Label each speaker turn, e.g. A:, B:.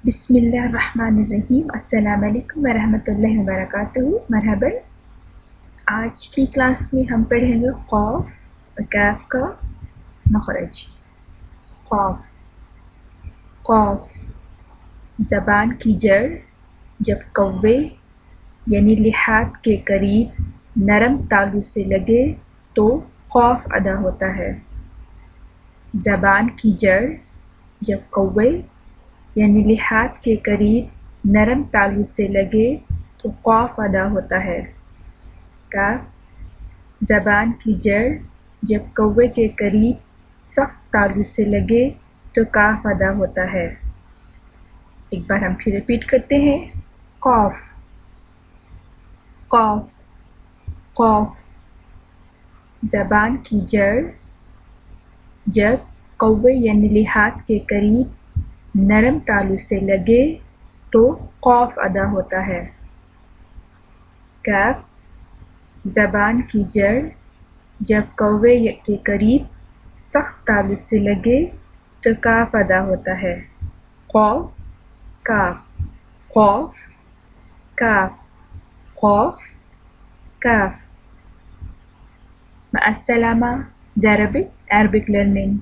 A: बिस्मिल्लाहिर्रहमानिर्रहीम। अस्सलाम वालेकुम वरहमतुल्लाहि वबरकातुहू। मरहबन। आज की क्लास में हम पढ़ेंगे क़ाफ और काफ का मखरज। क़ाफ क़ाफ ज़बान की जड़ जब कौवे यानी लिहात के करीब नरम तालु से लगे तो क़ाफ अदा होता है। ज़बान की जड़ जब कौवे यानी लिहात के करीब नरम तालु से लगे तो क़ाफ अदा होता है। काफ ज़बान की जड़ जब कौवे के करीब सख्त तालु से लगे तो काफ अदा होता है। एक बार हम फिर रिपीट करते हैं। क़ाफ क़ाफ क़ाफ ज़बान की जड़ जब कौवे यानी लिहात के करीब नरम तालु से लगे तो क़ाफ अदा होता है। काफ ज़बान की जड़ जब कौवे के करीब सख्त तालु से लगे तो काफ अदा होता है। क़ाफ काफ क़ाफ काफ क़ाफ काफ। मअस्सलामा ज़ Arabic Learning।